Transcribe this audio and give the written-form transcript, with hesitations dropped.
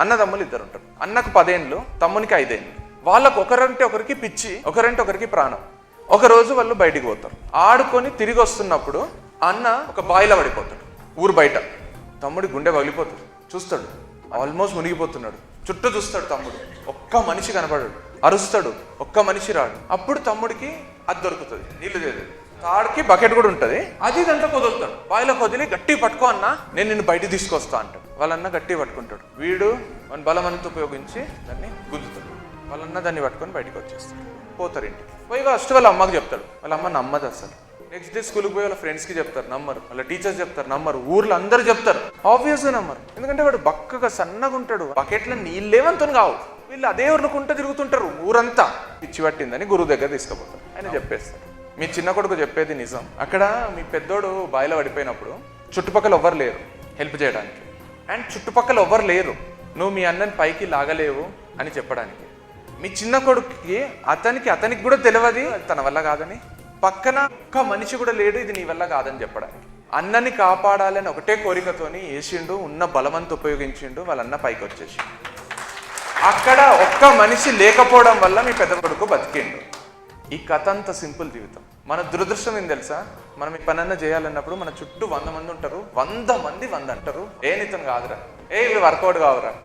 అన్నదమ్ములు ఇద్దరు ఉంటారు. అన్నకు 10 ఏళ్ళు, తమ్మునికి 5 ఏళ్ళు. వాళ్ళకు ఒకరంటే ఒకరికి పిచ్చి, ఒకరంటే ఒకరికి ప్రాణం. ఒక రోజు వాళ్ళు బయటికి పోతారు. ఆడుకొని తిరిగి వస్తున్నప్పుడు అన్న ఒక బాయిలో పడిపోతాడు ఊరు బయట. తమ్ముడి గుండె పగిలిపోతాడు. చూస్తాడు, ఆల్మోస్ట్ మునిగిపోతున్నాడు. చుట్టూ చూస్తాడు, తమ్ముడు ఒక్క మనిషి కనపడాడు. అరుస్తాడు, ఒక్క మనిషి రాడు. అప్పుడు తమ్ముడికి అది దొరుకుతుంది, నీళ్లు చేయదు. తాడికి బకెట్ కూడా ఉంటుంది, అది దాంట్లో కుదులుతాడు. బాయిలో వదిలి గట్టి పట్టుకో అన్న, నేను నిన్ను బయటికి తీసుకొస్తా అంటాడు. వాళ్ళన్న గట్టి పట్టుకుంటాడు. వీడు మన బలమంతా ఉపయోగించి దాన్ని గుంజుతాడు. వాళ్ళన్న దాన్ని పట్టుకొని బయటికి వచ్చేస్తాడు. పోతారు ఇంటికి. పోయి ఫస్ట్ వాళ్ళ అమ్మకి చెప్తాడు. వాళ్ళ అమ్మ నమ్మదు అసలు. నెక్స్ట్ డే స్కూల్కి పోయి వాళ్ళ ఫ్రెండ్స్కి చెప్తారు, నమ్మరు. వాళ్ళ టీచర్స్ చెప్తారు, నమ్మరు. ఊర్లో అందరు చెప్తారు, ఆబ్వియస్గా నమ్మరు. ఎందుకంటే వాడు బక్కగా సన్నగా ఉంటాడు. బకెట్లో నీళ్ళేమంతో కావు. వీళ్ళు అదే ఊర్లుకుంటూ తిరుగుతుంటారు ఊరంతా. పిచ్చి పట్టిందని గురువు దగ్గర తీసుకుపోతారు. ఆయన చెప్పేస్తారు, మీ చిన్న కొడుకు చెప్పేది నిజం. అక్కడ మీ పెద్దోడు బాయిలో పడిపోయినప్పుడు చుట్టుపక్కల ఎవ్వరు లేరు హెల్ప్ చేయడానికి. అండ్ చుట్టుపక్కల ఎవ్వరు లేరు నువ్వు మీ అన్నని పైకి లాగలేవు అని చెప్పడానికి. మీ చిన్న కొడుకుకి అతనికి కూడా తెలియదు తన వల్ల కాదని. పక్కన ఒక్క మనిషి కూడా లేడు ఇది నీ వల్ల కాదని చెప్పడానికి. అన్నని కాపాడాలని ఒకటే కోరికతోని వేసిండు, ఉన్న బలమంతా ఉపయోగించిండు. వాళ్ళన్న పైకి వచ్చేసి అక్కడ ఒక్క మనిషి లేకపోవడం వల్ల మీ పెద్ద కొడుకు బతికిండు. ఈ కథ అంత సింపుల్ జీవితం. మన దురదృష్టం ఏం తెలుసా, మనం ఈ పనన్నా చేయాలన్నప్పుడు మన చుట్టూ 100 మంది ఉంటారు. 100 మంది 100 అంటారు, ఏ నితం కాదురా, ఏ ఇవి వర్కౌట్ కావురా.